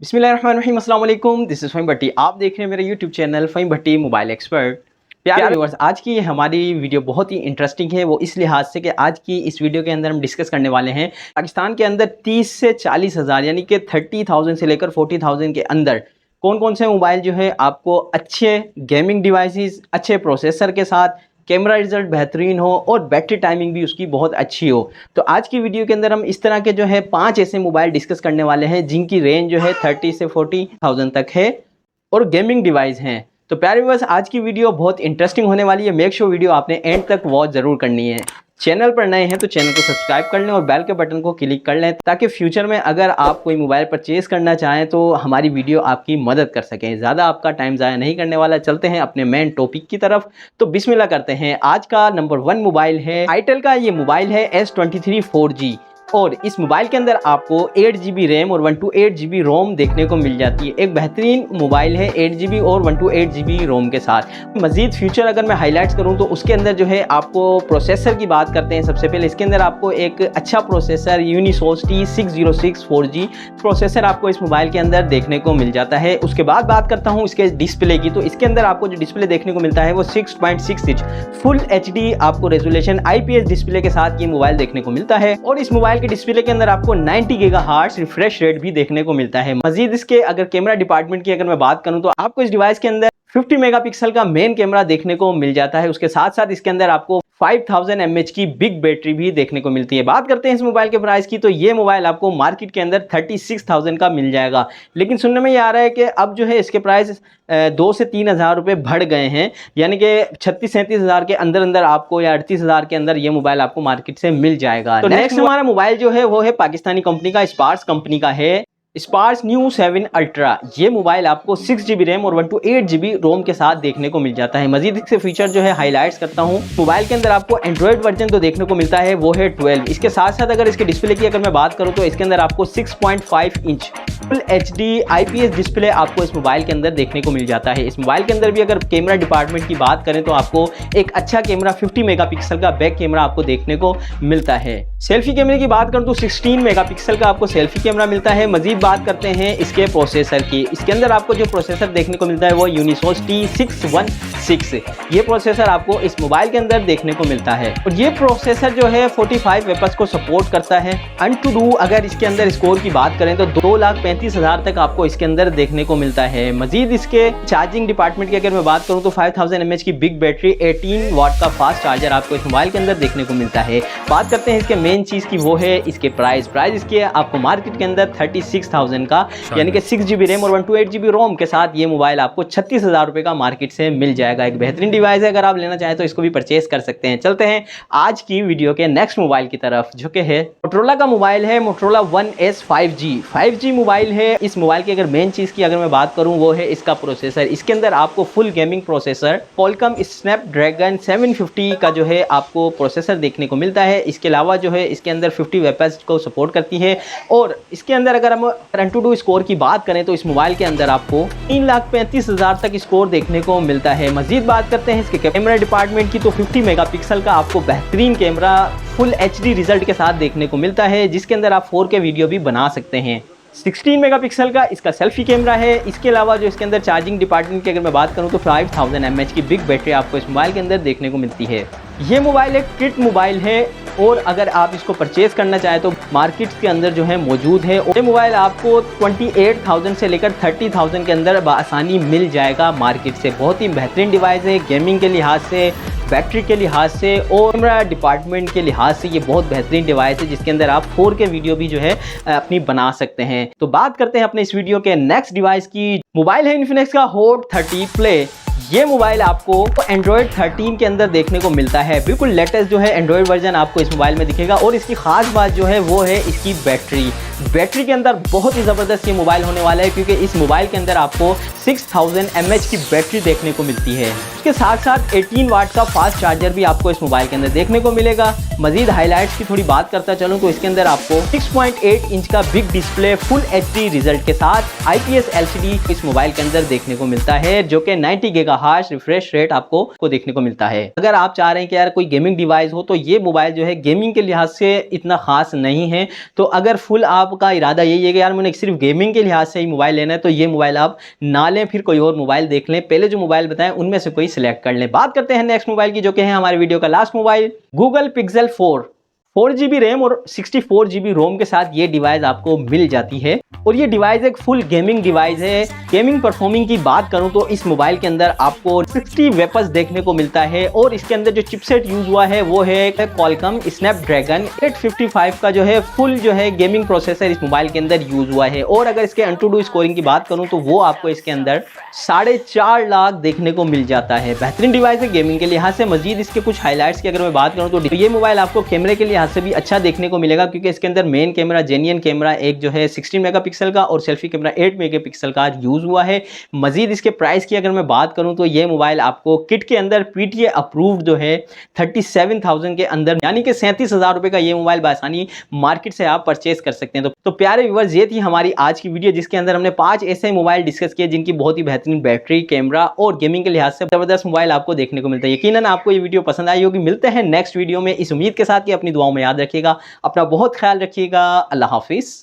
बिस्मिल्लाहिर्रहमानिर्रहीम, अस्सलाम वालेकुम। दिस इज़ फ़हीम भट्टी। आप देख रहे हैं मेरा यूट्यूब चैनल फ़हीम भट्टी मोबाइल एक्सपर्ट। प्यारे व्यूअर्स, आज की हमारी वीडियो बहुत ही इंटरेस्टिंग है। वो इस लिहाज से कि आज की इस वीडियो के अंदर हम डिस्कस करने वाले हैं पाकिस्तान के अंदर 30 से 40 हज़ार यानी कि 30,000 से लेकर 40,000 के अंदर कौन कौन से मोबाइल जो है आपको अच्छे गेमिंग डिवाइसेस, अच्छे प्रोसेसर के साथ, कैमरा रिजल्ट बेहतरीन हो और बैटरी टाइमिंग भी उसकी बहुत अच्छी हो। तो आज की वीडियो के अंदर हम इस तरह के जो है 5 ऐसे मोबाइल डिस्कस करने वाले हैं जिनकी रेंज जो है 30 से 40,000 तक है और गेमिंग डिवाइस हैं। तो प्यारे व्यूअर्स, आज की वीडियो बहुत इंटरेस्टिंग होने वाली है। मेक श्योर वीडियो आपने एंड तक वॉच ज़रूर करनी है। चैनल पर नए हैं तो चैनल को सब्सक्राइब कर लें और बेल के बटन को क्लिक कर लें ताकि फ्यूचर में अगर आप कोई मोबाइल परचेज़ करना चाहें तो हमारी वीडियो आपकी मदद कर सकें। ज़्यादा आपका टाइम ज़ाया नहीं करने वाला, चलते हैं अपने मेन टॉपिक की तरफ। तो बिस्मिल्लाह करते हैं। आज का नंबर 1 मोबाइल है आईटेल का। ये मोबाइल है S23 4G और इस मोबाइल के अंदर आपको 8GB रैम और 128GB रोम देखने को मिल जाती है। एक बेहतरीन मोबाइल है 8GB और 128GB रोम के साथ। मज़ीद फ्यूचर अगर मैं हाईलाइट्स करूं तो उसके अंदर जो है आपको प्रोसेसर की बात करते हैं। सबसे पहले इसके अंदर आपको एक अच्छा प्रोसेसर यूनिसोस T606 4G प्रोसेसर आपको इस मोबाइल के अंदर देखने को मिल जाता है। उसके बाद बात करता हूँ इसके डिस्प्ले की। तो इसके अंदर आपको जो डिस्प्ले देखने को मिलता है वो 6.6 इंच फुल HD आपको रेजोल्यूशन IPS डिस्प्ले के साथ ये मोबाइल देखने को मिलता है और इस मोबाइल के डिस्प्ले के अंदर आपको 90 गीगाहर्ट्ज़ रिफ्रेश रेट भी देखने को मिलता है। मजीद इसके अगर कैमरा डिपार्टमेंट की अगर मैं बात करूं तो आपको इस डिवाइस के अंदर 50 मेगापिक्सल का मेन कैमरा देखने को मिल जाता है। उसके साथ साथ इसके अंदर आपको 5000 mAh की बिग बैटरी भी देखने को मिलती है। बात करते हैं इस मोबाइल के प्राइस की। तो ये मोबाइल आपको मार्केट के अंदर 36,000 का मिल जाएगा, लेकिन सुनने में ये आ रहा है कि अब जो है इसके प्राइस 2 से 3 हज़ार रुपये बढ़ गए हैं, यानी कि 36-37 हज़ार के अंदर अंदर आपको या 38 हज़ार के अंदर ये मोबाइल आपको मार्केट से मिल जाएगा। तो नेक्स्ट हमारा मोबाइल जो है वो है पाकिस्तानी कंपनी का, स्पार्स कंपनी का है स्पार्स न्यू 7 अल्ट्रा। ये मोबाइल आपको 6GB रैम और 128GB रोम के साथ देखने को मिल जाता है। मजीद इसके फीचर जो है हाईलाइट्स करता हूँ। मोबाइल के अंदर आपको एंड्रॉइड वर्जन तो देखने को मिलता है वो है 12। इसके साथ साथ अगर इसके डिस्प्ले की अगर मैं बात करूँ तो इसके अंदर आपको 6.5 inch full HD IPS display आपको इस मोबाइल के अंदर देखने को मिल जाता है। इस मोबाइल के अंदर भी अगर कैमरा डिपार्टमेंट की बात करें तो आपको एक अच्छा कैमरा 50 मेगापिक्सल का बैक कैमरा आपको देखने को मिलता है। सेल्फी कैमरे की बात करूं तो 16 मेगापिक्सल का आपको सेल्फी कैमरा मिलता है। मजीद बात करते हैं इसके प्रोसेसर की। इसके अंदर आपको जो प्रोसेसर देखने को मिलता है वो यूनिसोस T616। ये प्रोसेसर आपको इस मोबाइल के अंदर देखने को मिलता है और ये प्रोसेसर जो है 45 वेपर्स को सपोर्ट करता है। AnTuTu अगर इसके अंदर स्कोर की बात करें तो 2,35,000 तक आपको इसके अंदर देखने को मिलता है। मजीद इसके चार्जिंग डिपार्टमेंट की अगर मैं बात करूं तो 5000 mAh की बिग बैटरी 18 वाट का फास्ट चार्जर आपको इस मोबाइल के अंदर देखने को मिलता है। बात करते हैं इसके मेन चीज़ की, वो है इसके प्राइस इसके आपको मार्केट के अंदर 36,000 का यानी कि 6GB रैम और 128GB रोम के साथ ये मोबाइल आपको 36,000 रुपये का मार्केट से मिल जाएगा। एक बेहतरीन डिवाइस है, अगर आप लेना चाहें तो इसको भी परचेज कर सकते हैं। चलते हैं आज की वीडियो के नेक्स्ट मोबाइल की तरफ जो कि है मोटोरोला का मोबाइल है Motorola One S 5G mobile है। इस मोबाइल की अगर मेन चीज़ की अगर मैं बात करूं वो है इसका प्रोसेसर। इसके अंदर आपको full gaming processor Qualcomm Snapdragon 750 का जो है आपको प्रोसेसर देखने को मिलता है। इसके अलावा जो है इसके अंदर 50 वेपर्स को सपोर्ट करती है और इसके अंदर अगर हम AnTuTu स्कोर की बात करें तो इस मोबाइल के अंदर आपको 3,35,000 तक स्कोर देखने को मिलता है। मजीद बात करते हैं इसके कैमरा डिपार्टमेंट की तो 50 मेगापिक्सल का आपको बेहतरीन कैमरा फुल HD रिजल्ट के साथ देखने को मिलता है, जिसके अंदर आप 4K वीडियो भी बना सकते हैं। 16 मेगापिक्सल का इसका सेल्फी कैमरा है। इसके अलावा जो इसके अंदर चार्जिंग डिपार्टमेंट की अगर मैं बात करूं तो 5000 mAh की बिग बैटरी आपको इस मोबाइल के अंदर देखने को मिलती है। ये मोबाइल एक किट मोबाइल है और अगर आप इसको परचेज़ करना चाहें तो मार्केट के अंदर जो है मौजूद है। ये मोबाइल आपको 28,000 से लेकर 30,000 के अंदर बआसानी मिल जाएगा मार्केट से। बहुत ही बेहतरीन डिवाइस है गेमिंग के लिहाज से, बैटरी के लिहाज से और कैमरा डिपार्टमेंट के लिहाज से। ये बहुत बेहतरीन डिवाइस है जिसके अंदर आप 4K वीडियो भी जो है अपनी बना सकते हैं। तो बात करते हैं अपने इस वीडियो के नेक्स्ट डिवाइस की। मोबाइल है इन्फिनिक्स का Hot 30 Play। ये मोबाइल आपको एंड्रॉयड 13 के अंदर देखने को मिलता है। बिल्कुल लेटेस्ट जो है एंड्रॉयड वर्जन आपको इस मोबाइल में दिखेगा और इसकी खास बात जो है वो है इसकी बैटरी के अंदर बहुत ही ज़बरदस्त ये मोबाइल होने वाला है, क्योंकि इस मोबाइल के अंदर आपको 6000 mAh की बैटरी देखने को मिलती है। इसके साथ साथ 18 वाट का फास्ट चार्जर भी आपको इस मोबाइल के अंदर देखने को मिलेगा। मजीद हाईलाइट्स की थोड़ी बात करता चलूँ तो इसके अंदर आपको 6.8 इंच का big display full HD result के साथ IPS LCD इस मोबाइल के अंदर देखने को मिलता है, जो कि 90 गीगाहर्ट्ज़ हार्श रिफ्रेश रेट आपको देखने को मिलता है। अगर आप चाह रहे हैं कि यार कोई गेमिंग डिवाइस हो तो ये मोबाइल जो है गेमिंग के लिहाज से इतना खास नहीं है। तो अगर फुल आपका इरादा यही है कि यार मैंने सिर्फ गेमिंग के लिहाज से ही मोबाइल लेना है तो ये मोबाइल आप ना लें, फिर कोई और मोबाइल देख लें। पहले जो मोबाइल बताएं उनमें से कोई सिलेक्ट कर लें। बात करते हैं नेक्स्ट मोबाइल की, जो कि है हमारे वीडियो का last mobile, Google pixel 4 GB RAM और 64 GB रोम के साथ ये डिवाइस आपको मिल जाती है। और ये डिवाइस एक फुल गेमिंग डिवाइस है। गेमिंग परफॉर्मिंग की बात करूं तो इस मोबाइल के अंदर आपको 60 वेपर्स देखने को मिलता है और इसके अंदर जो चिपसेट यूज हुआ है वो है क्वालकॉम स्नैपड्रैगन 855 का जो है फुल जो है गेमिंग प्रोसेसर इस मोबाइल के अंदर यूज हुआ है। और अगर इसके AnTuTu स्कोरिंग की बात करूं तो वो आपको इसके अंदर 4.5 लाख देखने को मिल जाता है। बेहतरीन डिवाइस है गेमिंग के लिहाज से। मजीद इसके कुछ हाईलाइट्स की अगर मैं बात करूं तो ये मोबाइल आपको कैमरे के लिहाज से भी अच्छा देखने को मिलेगा, क्योंकि इसके अंदर मेन कैमरा जेन्युइन कैमरा एक जो है 16 मेगापिक्सल का और सेल्फी कैमरा 8 मेगापिक्सल का यूज हुआ है। मजीद इसके प्राइस की अगर मैं बात करूं तो ये मोबाइल आपको किट के अंदर PTA अप्रूव्ड जो है 37,000 के अंदर, यानी कि 37,000 रुपए का ये मोबाइल बासानी मार्केट से आप परचेज कर सकते हैं। तो प्यारे व्यूअर्स, ये थी हमारी आज की वीडियो जिसके अंदर हमने 5 ऐसे मोबाइल डिस्कस किए जिनकी बहुत ही बेहतरीन बैटरी, कैमरा और गेमिंग के लिहाज से जबरदस्त मोबाइल आपको देखने को मिलता है। यकीनन आपको ये वीडियो पसंद आई होगी। मिलते हैं नेक्स्ट वीडियो में इस उम्मीद के साथ कि अपनी दुआओं में याद रखिएगा, अपना बहुत ख्याल रखिएगा। अल्लाह हाफिज।